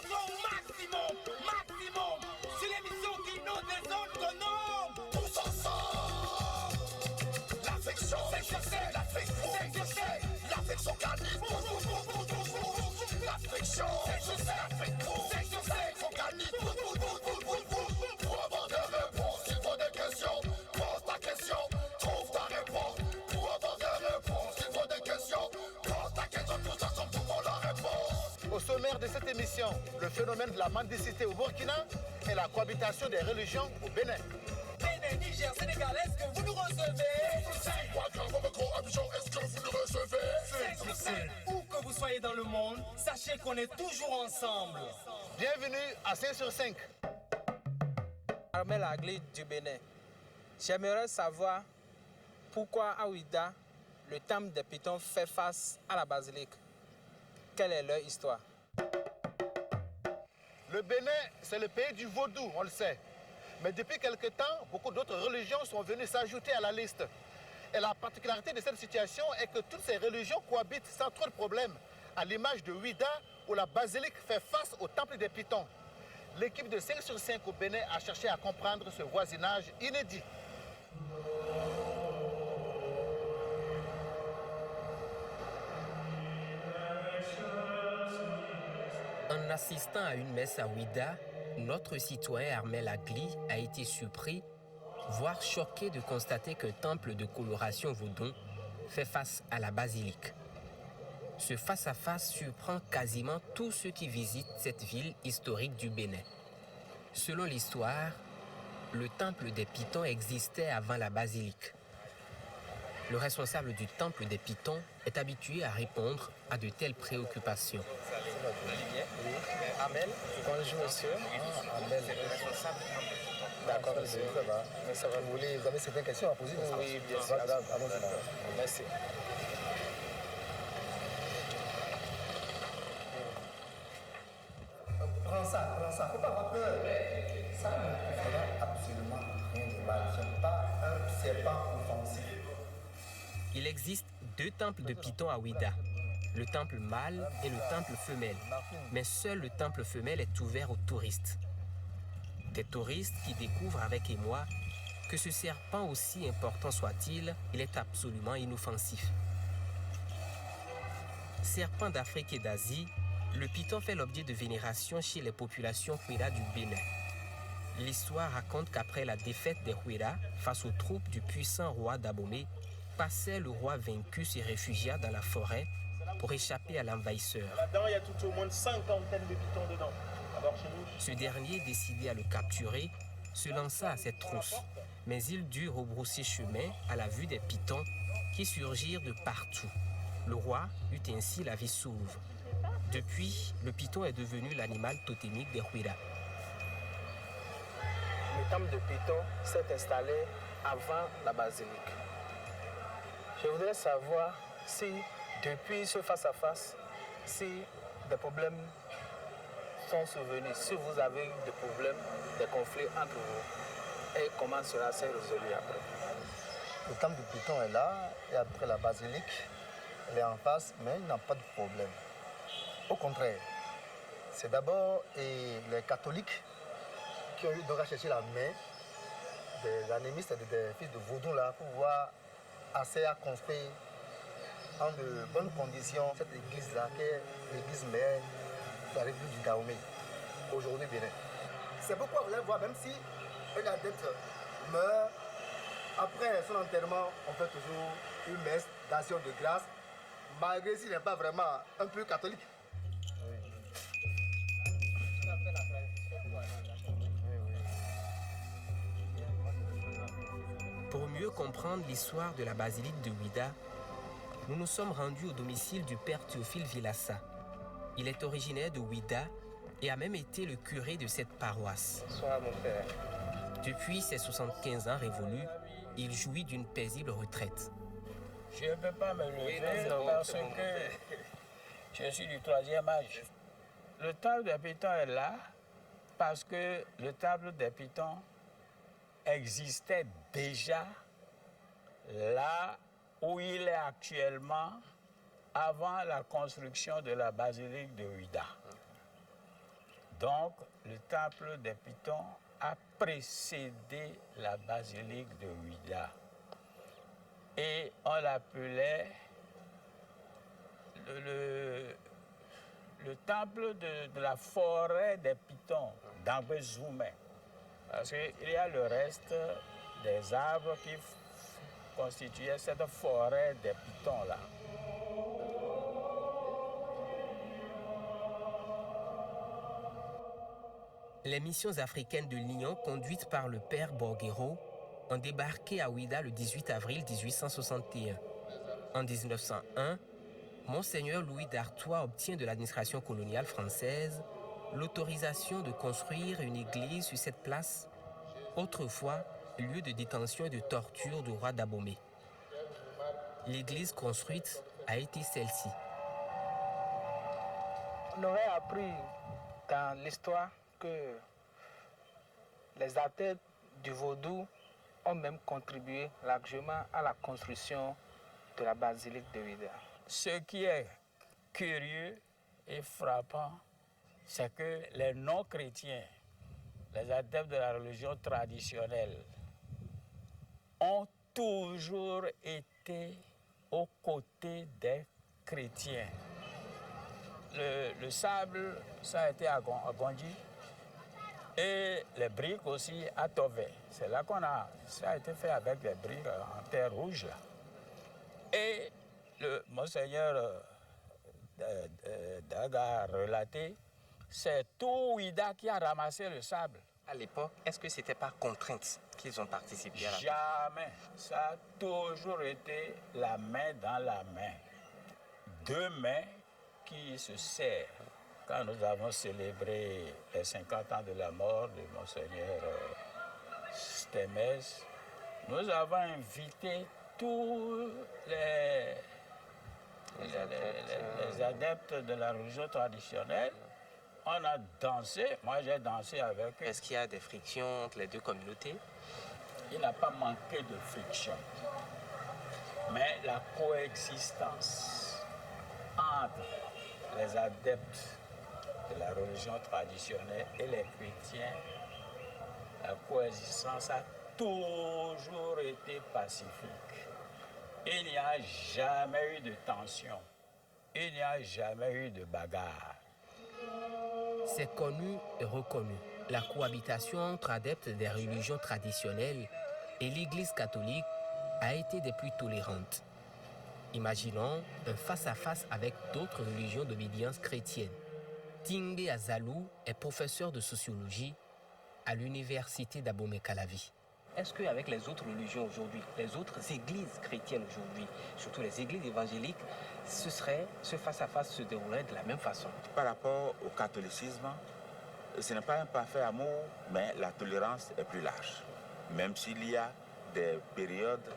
soit au maximum, maximum. C'est l'émission qui nous désonne qu'on nomme. Tous ensemble. L'affection, c'est l'affection, l'affection canine. L'affection, c'est l'affection canine. Pour avoir des réponses, il faut des questions. Pose ta question, trouve ta réponse. Pour avoir des réponses, il faut des questions. Pose ta question, tous ensemble trouvons la réponse. Au sommaire de cette émission, le phénomène de la mendicité au Burkina et la cohabitation des religions au Bénin. Bénin, Niger, Sénégal, est-ce que vous nous recevez? Est-ce que vous nous recevez? Où que vous soyez dans le monde, sachez qu'on est toujours ensemble. Bienvenue à 5/5. Armel Agli du Bénin. J'aimerais savoir pourquoi à Ouida, le temple des Pythons fait face à la basilique. Quelle est leur histoire? Le Bénin, c'est le pays du vaudou, on le sait. Mais depuis quelque temps, beaucoup d'autres religions sont venues s'ajouter à la liste. Et la particularité de cette situation est que toutes ces religions cohabitent sans trop de problèmes, à l'image de Ouida, où la basilique fait face au temple des Pythons. L'équipe de 5/5 au Bénin a cherché à comprendre ce voisinage inédit. En assistant à une messe à Ouida, notre citoyen Armel Agli a été surpris, voire choqué de constater qu'un temple de coloration vaudon fait face à la basilique. Ce face-à-face surprend quasiment tous ceux qui visitent cette ville historique du Bénin. Selon l'histoire, le temple des Pythons existait avant la basilique. Le responsable du temple des Pythons est habitué à répondre à de telles préoccupations. Amel, bonjour monsieur. Amel, d'accord, monsieur. Mais ça va, vous avez certaines questions à poser? Oui, bien sûr. Merci. Prends ça, faut pas avoir peur. Ça ne fera absolument rien de mal. Ce n'est pas un serpent offensif. Il existe deux temples de Python à Ouida, le temple mâle et le temple femelle. Mais seul le temple femelle est ouvert aux touristes. Des touristes qui découvrent avec émoi que ce serpent, aussi important soit-il, il est absolument inoffensif. Serpent d'Afrique et d'Asie, le python fait l'objet de vénération chez les populations Houéra du Bénin. L'histoire raconte qu'après la défaite des Houéra face aux troupes du puissant roi Dahomey, Passé, le roi vaincu se réfugia dans la forêt pour échapper à l'envahisseur. Là-dedans, il y a tout au moins une cinquantaine de pythons dedans. Alors, chez nous... Ce dernier, décidé à le capturer, se lança à cette trousse. Mais il dut rebrousser chemin à la vue des pythons qui surgirent de partout. Le roi eut ainsi la vie sauve. Depuis, le python est devenu l'animal totémique des Houéra. Le temple de Python s'est installé avant la basilique. Je voudrais savoir si, depuis ce face-à-face, si des problèmes sont survenus, si vous avez des problèmes, des conflits entre vous, et comment cela s'est résolu après. Le temple de Python est là, et après la basilique, elle est en face, mais il n'a pas de problème. Au contraire, c'est d'abord les catholiques qui ont eu donc à chercher la main des animistes et des fils de vaudou là pour pouvoir assez à construire en de bonnes conditions cette église-là, qui est l'église mère de la République du Dahomey, aujourd'hui Bénin. C'est pourquoi vous allez voir, même si un adepte meurt, après son enterrement, on fait toujours une messe d'action de grâce, malgré s'il n'est pas vraiment un peu catholique. Pour mieux comprendre l'histoire de la basilique de Ouida, nous nous sommes rendus au domicile du père Théophile Vilassa. Il est originaire de Ouida et a même été le curé de cette paroisse. Bonsoir mon père. Depuis ses 75 ans révolus, il jouit d'une paisible retraite. Je ne peux pas me lever parce que je suis du 3e âge. Le temple des Pythons est là parce que le temple des Pythons existait déjà là où il est actuellement avant la construction de la basilique de Ouida. Donc, le temple des Pythons a précédé la basilique de Ouida. Et on l'appelait le temple de la forêt des Pythons, d'Ambézoumé. Parce qu'il y a le reste des arbres qui constituaient cette forêt des Pythons-là. Les missions africaines de Lyon, conduites par le père Borguero, ont débarqué à Ouida le 18 avril 1861. En 1901, Monseigneur Louis d'Artois obtient de l'administration coloniale française l'autorisation de construire une église sur cette place, autrefois lieu de détention et de torture du roi d'Abomey. L'église construite a été celle-ci. On aurait appris dans l'histoire que les adeptes du vaudou ont même contribué largement à la construction de la basilique de Ouida. Ce qui est curieux et frappant, c'est que les non-chrétiens, les adeptes de la religion traditionnelle, ont toujours été aux côtés des chrétiens. Le sable, ça a été à Gondi, et les briques aussi à Tové. C'est là ça a été fait avec des briques en terre rouge. Là. Et le Monseigneur Daga a relaté, c'est tout Ouida qui a ramassé le sable. À l'époque, est-ce que c'était par contrainte qu'ils ont participé à la... Jamais. Ça a toujours été la main dans la main. Deux mains qui se serrent. Quand nous avons célébré les 50 ans de la mort de Monseigneur Stémès, nous avons invité tous les adeptes de la religion traditionnelle. On a dansé, moi j'ai dansé avec eux. Est-ce qu'il y a des frictions entre les deux communautés? Il n'a pas manqué de friction. Mais la coexistence entre les adeptes de la religion traditionnelle et les chrétiens, la coexistence a toujours été pacifique. Il n'y a jamais eu de tension. Il n'y a jamais eu de bagarre. C'est connu et reconnu. La cohabitation entre adeptes des religions traditionnelles et l'Église catholique a été des plus tolérantes. Imaginons un face-à-face avec d'autres religions d'obédience chrétienne. Tingé Azalou est professeur de sociologie à l'université d'Abomey-Calavi. Est-ce qu'avec les autres religions aujourd'hui, les autres églises chrétiennes aujourd'hui, surtout les églises évangéliques, ce face-à-face se déroulerait de la même façon? Par rapport au catholicisme, ce n'est pas un parfait amour, mais la tolérance est plus large. Même s'il y a des périodes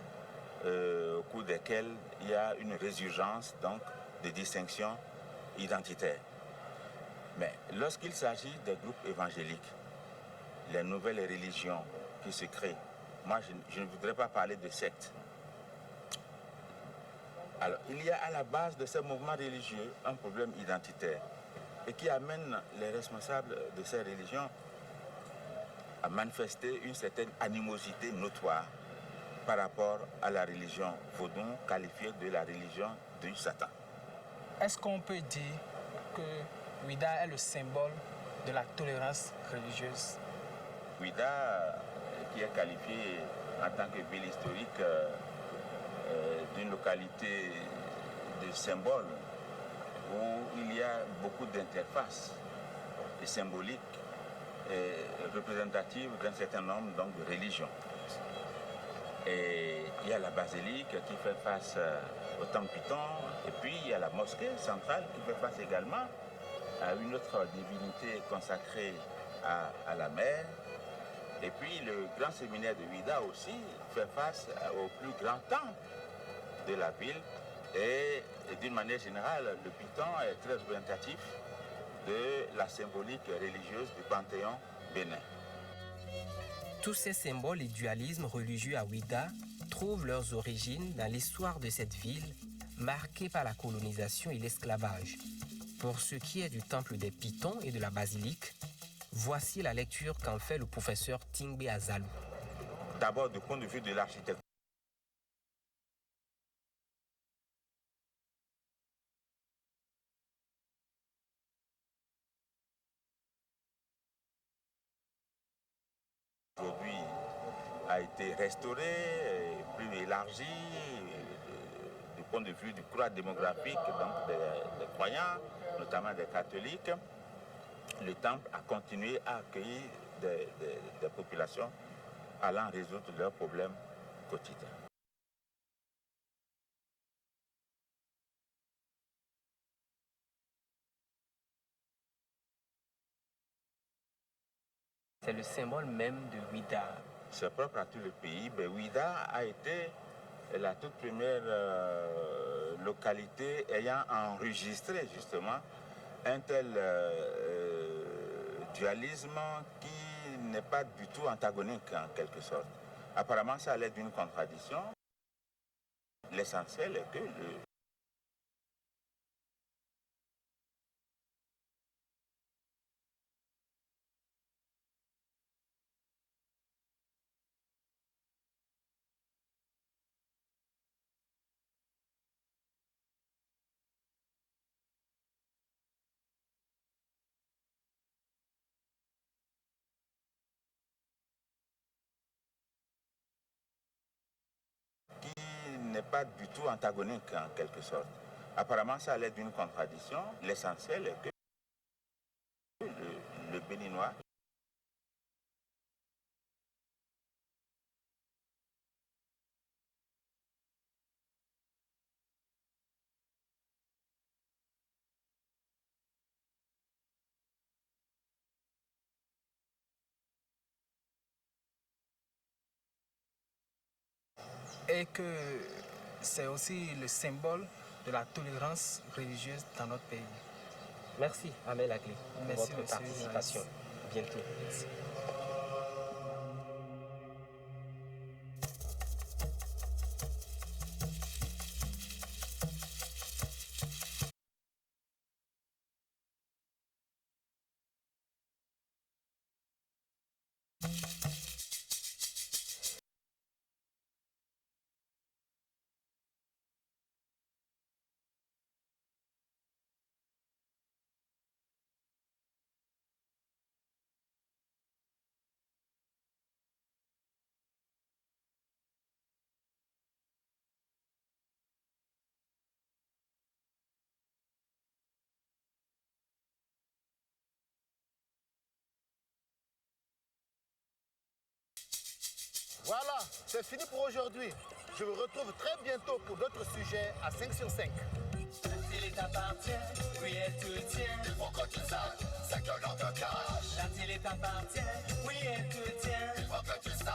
au cours desquelles il y a une résurgence donc, de distinctions identitaires. Mais lorsqu'il s'agit des groupes évangéliques, les nouvelles religions qui se créent, moi je ne voudrais pas parler de sectes. Alors, il y a à la base de ces mouvements religieux un problème identitaire et qui amène les responsables de ces religions à manifester une certaine animosité notoire par rapport à la religion vaudou, qualifiée de la religion du Satan. Est-ce qu'on peut dire que Ouida est le symbole de la tolérance religieuse? Ouida, qui est qualifiée en tant que ville historique d'une localité de symbole où il y a beaucoup d'interfaces et symboliques et représentatives d'un certain nombre donc, de religions. Et il y a la basilique qui fait face au temple Python, et puis il y a la mosquée centrale qui fait face également à une autre divinité consacrée à la mer. Et puis le grand séminaire de Ouida aussi fait face au plus grand temple de la ville. Et d'une manière générale, le Python est très représentatif de la symbolique religieuse du Panthéon bénin. Tous ces symboles et dualismes religieux à Ouida trouvent leurs origines dans l'histoire de cette ville marquée par la colonisation et l'esclavage. Pour ce qui est du temple des Pitons et de la basilique, voici la lecture qu'en fait le professeur Tingbe Azalou. D'abord, du point de vue de l'architecture, aujourd'hui a été restauré, plus élargi, du point de vue du croix démographique donc des croyants, notamment des catholiques. Le temple a continué à accueillir des populations allant résoudre leurs problèmes quotidiens. C'est le symbole même de Ouida. C'est propre à tout le pays. Ben, Ouida a été la toute première localité ayant enregistré justement un tel dualisme qui n'est pas du tout antagonique en quelque sorte. Apparemment, ça allait d'une contradiction. L'essentiel est que n'est pas du tout antagonique en quelque sorte. Apparemment, ça allait d'une contradiction. L'essentiel est que le Béninois et que c'est aussi le symbole de la tolérance religieuse dans notre pays. Merci, Amel Agli, pour Merci, votre monsieur. participation. Bientôt. Merci. Voilà, c'est fini pour aujourd'hui. Je vous retrouve très bientôt pour d'autres sujets à 5 sur 5. La télé t'appartient, oui elle te tient. Il faut que tu saches, c'est que l'on te cache. La télé t'appartient, oui elle te tient. Il faut que tu saches.